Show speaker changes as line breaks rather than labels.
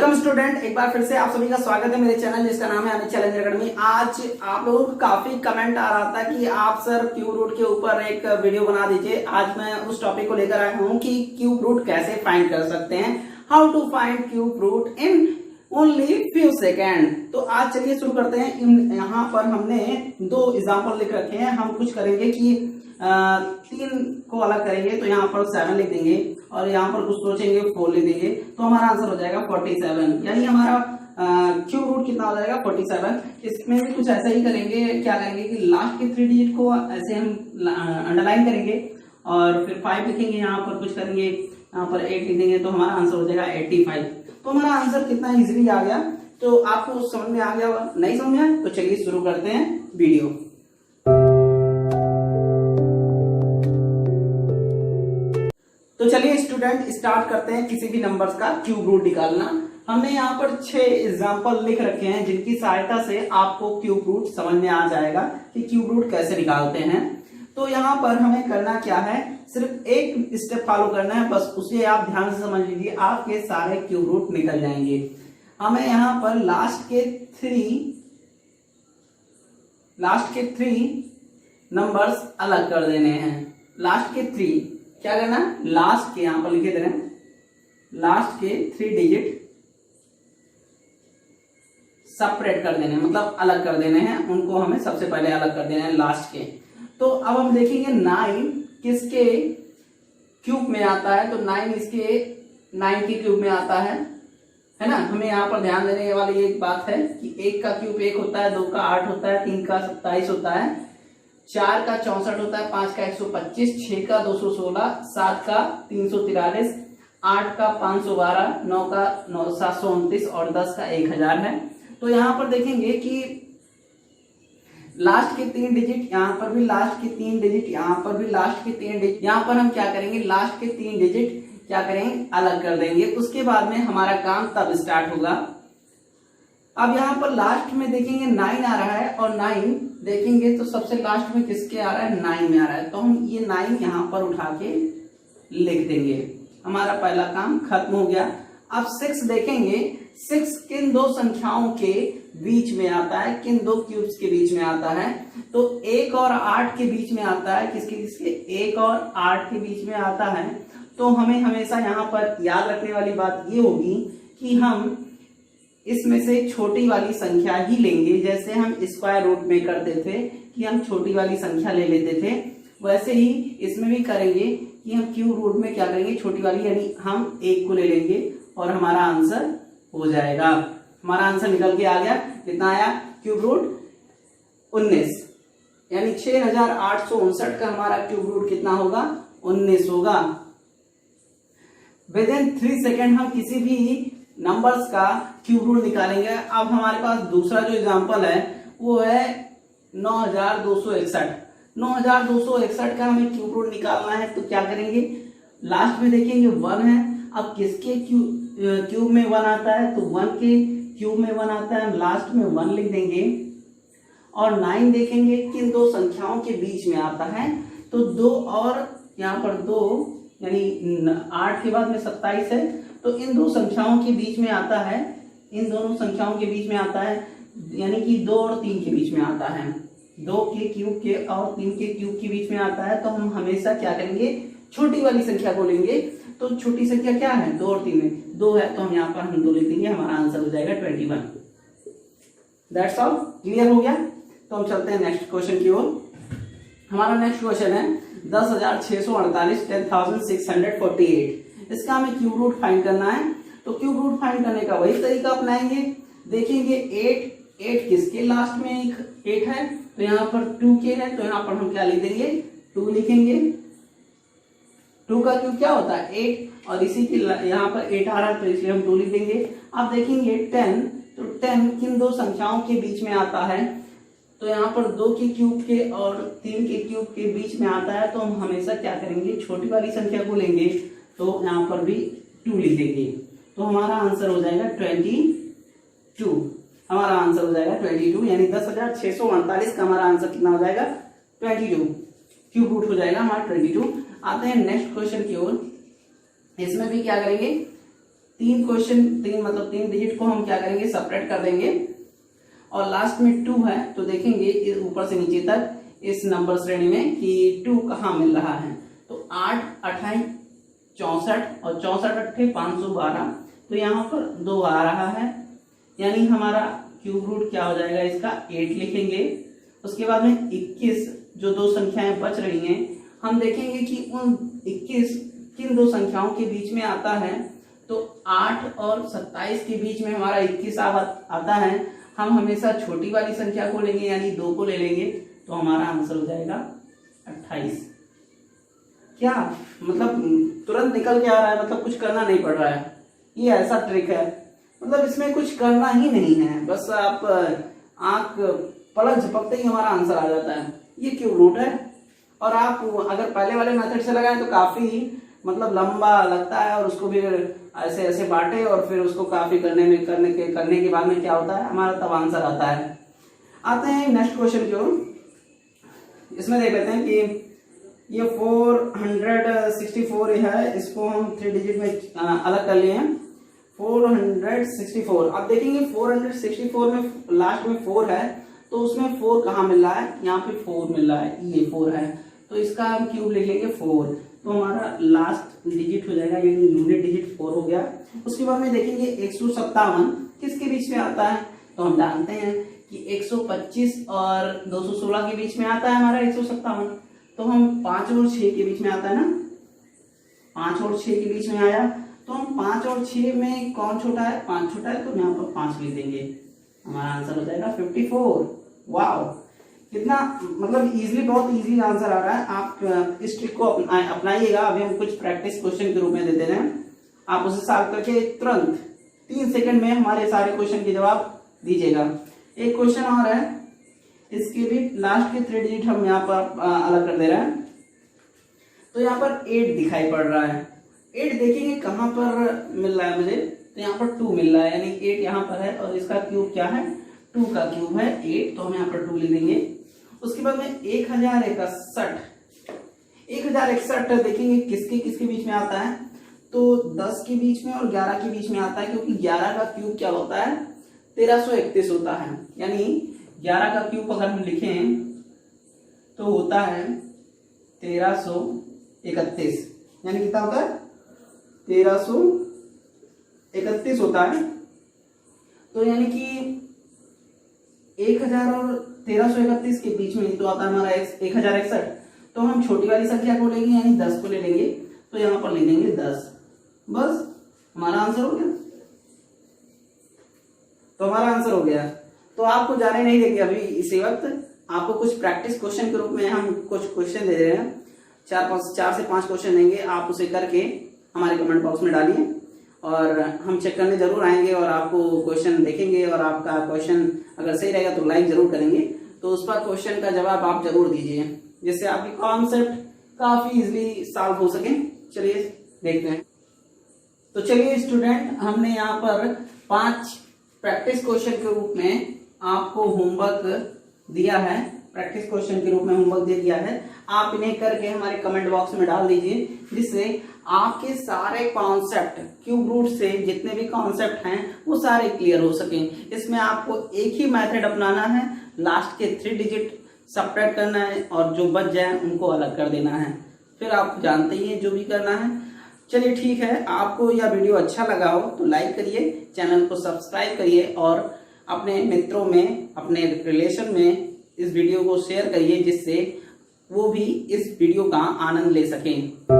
Welcome student, एक बार फिर से आप सभी का स्वागत है मेरे चैनल जिसका नाम है अमित चैलेंजर अकेडमी। आज आप लोगों को काफी कमेंट आ रहा था कि आप सर क्यूब रूट के ऊपर एक वीडियो बना दीजिए। आज मैं उस टॉपिक को लेकर आया हूं कि क्यूब रूट कैसे फाइंड कर सकते हैं, how to find cube root in only few second. तो आज चलिए शुरू करते हैं। यहाँ पर हमने दो एग्जाम्पल लिख रखे हैं। हम कुछ करेंगे कि 3 को अलग करेंगे, तो यहाँ पर 7 लिख देंगे और यहाँ पर कुछ सोचेंगे 4 लिख देंगे, तो हमारा आंसर हो जाएगा 47। यानी हमारा क्यूब रूट कितना हो जाएगा 47। इसमें भी कुछ ऐसा ही करेंगे। क्या करेंगे कि लास्ट के 3 डिजिट को ऐसे हम अंडरलाइन करेंगे और फिर 5 लिखेंगे, यहाँ पर कुछ करेंगे, यहाँ पर 8 लिख देंगे, तो हमारा आंसर हो जाएगा 85। तो हमारा आंसर कितना इजीली आ गया। तो आपको समझ में आ गया होगा, नहीं समझ में आया तो चलिए शुरू करते हैं वीडियो। तो चलिए स्टूडेंट स्टार्ट करते हैं किसी भी नंबर्स का क्यूब रूट निकालना। हमने यहाँ पर 6 एग्जाम्पल लिख रखे हैं जिनकी सहायता से आपको क्यूब रूट समझ में आ जाएगा कि क्यूब रूट कैसे निकालते हैं। तो यहाँ पर हमें करना क्या है, सिर्फ एक स्टेप फॉलो करना है, बस उसे आप ध्यान से समझ लीजिए, आपके सारे क्यूब रूट निकल जाएंगे। हमें यहाँ पर लास्ट के 3 नंबर्स अलग कर देने हैं। लास्ट के 3 क्या करना, लास्ट के यहां पर लिखे दे रहे हैं, लास्ट के 3 डिजिट सेपरेट कर देने, मतलब अलग कर देने हैं, उनको हमें सबसे पहले अलग कर देना है लास्ट के। तो अब हम देखेंगे 9 किसके क्यूब में आता है, तो 9 इसके 9 के क्यूब में आता है ना। हमें यहाँ पर ध्यान देने वाली एक बात है कि 1 का क्यूब 1 होता है, 2 का 8 होता है, 3 का 27 होता है, 4 का 64 होता है, 5 का 125, 6 का 216, 7 का 343, 8 का 512, 9 का 729 और 10 का 1000 है। तो यहाँ पर देखेंगे कि लास्ट के 3 डिजिट, यहाँ पर भी लास्ट के 3 डिजिट, यहाँ पर भी लास्ट के 3 डिजिट, यहाँ पर हम क्या करेंगे, लास्ट के 3 डिजिट क्या करेंगे, अलग कर देंगे। उसके बाद में हमारा काम तब स्टार्ट होगा। अब यहाँ पर लास्ट में देखेंगे 9 आ रहा है और 9 देखेंगे तो सबसे लास्ट में किसके आ रहा है, 9 में आ रहा है, तो हम ये 9 यहाँ पर उठा के लिख देंगे। हमारा पहला काम खत्म हो गया। अब 6 देखेंगे, 6 किन दो संख्याओं के बीच में आता है, किन दो क्यूब्स के बीच में आता है, तो 1 और 8 के बीच में आता है। किसके किसके, 1 और 8 के बीच में आता है। तो हमें हमेशा यहाँ पर याद रखने वाली बात ये होगी कि हम इसमें से छोटी वाली संख्या ही लेंगे। जैसे हम स्क्वायर रूट में करते थे कि हम छोटी वाली संख्या ले लेते थे, वैसे ही इसमें भी करेंगे कि हम क्यूब रूट में क्या करेंगे, छोटी वाली, यानी हम 1 को ले लेंगे और हमारा आंसर हो जाएगा। हमारा आंसर निकल के आ गया, कितना आया, क्यूब रूट 19, यानी 6859 का हमारा क्यूब रूट कितना होगा, 19 होगा। विद इन 3 सेकेंड हम किसी भी नंबर्स का क्यूब रूट निकालेंगे। अब हमारे पास दूसरा जो एग्जांपल है वो है 9261। 9261 का हमें क्यूब रूट निकालना है, तो क्या करेंगे, लास्ट में देखेंगे 1 है। अब किसके क्यूब में 1 आता है, तो 1 के क्यूब में 1 आता है, लास्ट में 1 लिख देंगे। और 9 देखेंगे किन दो संख्याओं के बीच में आता है, तो 2 और यहाँ पर 2, यानी 8 के बाद में 27 है, तो इन दो संख्याओं के बीच में आता है, इन दोनों संख्याओं के बीच में आता है, यानी कि 2 और 3 के बीच में आता है, 2 के क्यूब के और 3 के क्यूब के बीच में आता है। तो हम हमेशा क्या करेंगे, छोटी वाली संख्या को लेंगे। तो छोटी संख्या क्या है, 2 और 3 में 2 है, तो हम यहाँ पर हम 2 लिख देंगे, हमारा आंसर हो जाएगा 21। दैट्स ऑल, क्लियर हो गया। तो हम चलते हैं नेक्स्ट क्वेश्चन की ओर। हमारा नेक्स्ट क्वेश्चन है 10,648, 10,648। इसका हमें क्यूब रूट फाइंड करना है। तो क्यूब रूट फाइंड करने का वही तरीका अपनाएंगे। देखेंगे 8 किसके लास्ट में 8 है, तो यहाँ पर 2 के है, तो यहाँ पर हम क्या लिख देंगे, 2 लिखेंगे। 2 का क्यूब क्या होता है, 8, और इसी के यहाँ पर 8 आ रहा है, तो इसलिए हम 2 लिख देंगे। अब देखेंगे 10, तो 10 किन दो संख्याओं के बीच में आता है, तो यहाँ पर 2 के क्यूब के और 3 के क्यूब के बीच में आता है। तो हम हमेशा क्या करेंगे, छोटी वाली संख्या को लेंगे, तो यहाँ पर भी 2 लिख देंगे। तो हमारा आंसर हो जाएगा 22। हमारा आंसर हो जाएगा 22, यानी 10,648 का हमारा आंसर कितना हो जाएगा, 22। क्यूब रूट हो जाएगा हमारा 22। आते हैं नेक्स्ट क्वेश्चन की ओर। इसमें भी क्या करेंगे, तीन क्वेश्चन, तीन डिजिट को हम क्या करेंगे, सेपरेट कर देंगे और लास्ट में 2 है तो देखेंगे ऊपर से नीचे तक इस नंबर श्रेणी में कि 2 कहाँ मिल रहा है। तो 8 28 64 और 64 अट्ठे 512, तो यहाँ पर 2 आ रहा है, यानी हमारा क्यूब रूट क्या हो जाएगा इसका 8 लिखेंगे। उसके बाद में 21 जो दो संख्याएं बच रही हैं, हम देखेंगे कि उन 21 किन दो संख्याओं के बीच में आता है। तो 8 और 27 के बीच में हमारा 21 आता है। हम हमेशा छोटी वाली संख्या को लेंगे यानी 2 को ले लेंगे, तो हमारा आंसर हो जाएगा 28। क्या मतलब तुरंत निकल के आ रहा है, मतलब कुछ करना नहीं पड़ रहा है। ये ऐसा ट्रिक है, मतलब इसमें कुछ करना ही नहीं है, बस आप आंख पलक झपकते ही हमारा आंसर आ जाता है। ये क्यूब रूट है। और आप अगर पहले वाले मेथड से लगाएं तो काफी मतलब लंबा लगता है और उसको भी ऐसे ऐसे बांटे और फिर उसको काफी करने के बाद में क्या होता है, हमारा तब आंसर आता है। आते हैं नेक्स्ट क्वेश्चन की ओर। इसमें देख लेते हैं कि ये 464 है, इसको हम 3 डिजिट में अलग कर लिए हैं। 464, अब देखेंगे 464 में लास्ट में 4 है, तो उसमें 4 कहाँ मिल रहा है, यहाँ पे 4 मिल रहा है, ये 4 है, तो इसका हम क्यूब लिख लेंगे 4। तो हमारा लास्ट डिजिट हो जाएगा, यानी यूनिट डिजिट 4 हो गया। उसके बाद में देखेंगे 157 किसके बीच में आता है, तो हम जानते हैं कि 125 और 216 के बीच में आता है हमारा 157। तो हम 5 और 6 के बीच में आता है ना, 5 और 6 के बीच में आया, तो हम 5 और 6 में कौन छोटा है, 5 छोटा है, तो यहाँ पर 5 लिख देंगे, हमारा आंसर हो जाएगा 54। वाओ, कितना मतलब इजीली, बहुत इजी आंसर आ रहा है। आप इस ट्रिक को अपनाइएगा। अभी हम कुछ प्रैक्टिस क्वेश्चन के रूप में देते हैं, आप उसे सॉल्व करके तुरंत 3 सेकंड में हमारे सारे क्वेश्चन के जवाब दीजिएगा। एक क्वेश्चन और है, इसके भी लास्ट के 3 डिजिट हम यहाँ पर अलग कर दे रहे हैं। तो यहाँ पर 8 दिखाई पड़ रहा है, 8 देखेंगे कहाँ पर मिल रहा है मुझे, तो यहाँ पर 2 मिल रहा है, यानी 8 यहाँ पर है और इसका क्यूब क्या है, 2 का क्यूब है 8, तो हम यहाँ पर 2 लिख देंगे। उसके बाद में 1061 देखेंगे किसके किसके बीच में आता है, तो 10 के बीच में और 11 के बीच में आता है, क्योंकि 11 का क्यूब क्या होता है, 1331 होता है। यानी 11 का क्यूब अगर हम लिखें तो होता है 1331, यानी कितना होता है, 1331 होता है। तो यानी कि 1000 और 1331 के बीच में तो आता है हमारा 1061, तो हम छोटी वाली संख्या को लेंगे यानी 10 को ले लेंगे, तो यहाँ पर ले लेंगे 10, बस हमारा आंसर हो गया। तो हमारा आंसर हो गया। तो आपको जाने नहीं देंगे अभी इसी वक्त, आपको कुछ प्रैक्टिस क्वेश्चन के रूप में हम कुछ क्वेश्चन दे रहे हैं, 4 से 5 क्वेश्चन देंगे, आप उसे करके हमारे कमेंट बॉक्स में डालिए और हम चेक करने जरूर आएंगे और आपको क्वेश्चन देखेंगे और आपका क्वेश्चन अगर सही रहेगा तो लाइक जरूर करेंगे। तो उस पर क्वेश्चन का जवाब आप जरूर दीजिए, जिससे आपकी कॉन्सेप्ट काफी इजीली सॉल्व हो सके। चलिए देखते हैं। तो चलिए स्टूडेंट, हमने यहाँ पर 5 प्रैक्टिस क्वेश्चन के रूप में आपको होमवर्क दिया है, प्रैक्टिस क्वेश्चन के रूप में होमवर्क दे दिया है। आप इन्हें करके हमारे कमेंट बॉक्स में डाल दीजिए, जिससे आपके सारे कॉन्सेप्ट क्यूब रूट से जितने भी कॉन्सेप्ट हैं वो सारे क्लियर हो सकें। इसमें आपको एक ही मेथड अपनाना है, लास्ट के 3 डिजिट सब्ट्रैक्ट करना है और जो बच जाए उनको अलग कर देना है, फिर आप जानते ही हैं जो भी करना है। चलिए ठीक है, आपको यह वीडियो अच्छा लगा हो तो लाइक करिए, चैनल को सब्सक्राइब करिए और अपने मित्रों में, अपने रिलेशन में इस वीडियो को शेयर करिए, जिससे वो भी इस वीडियो का आनंद ले सकें।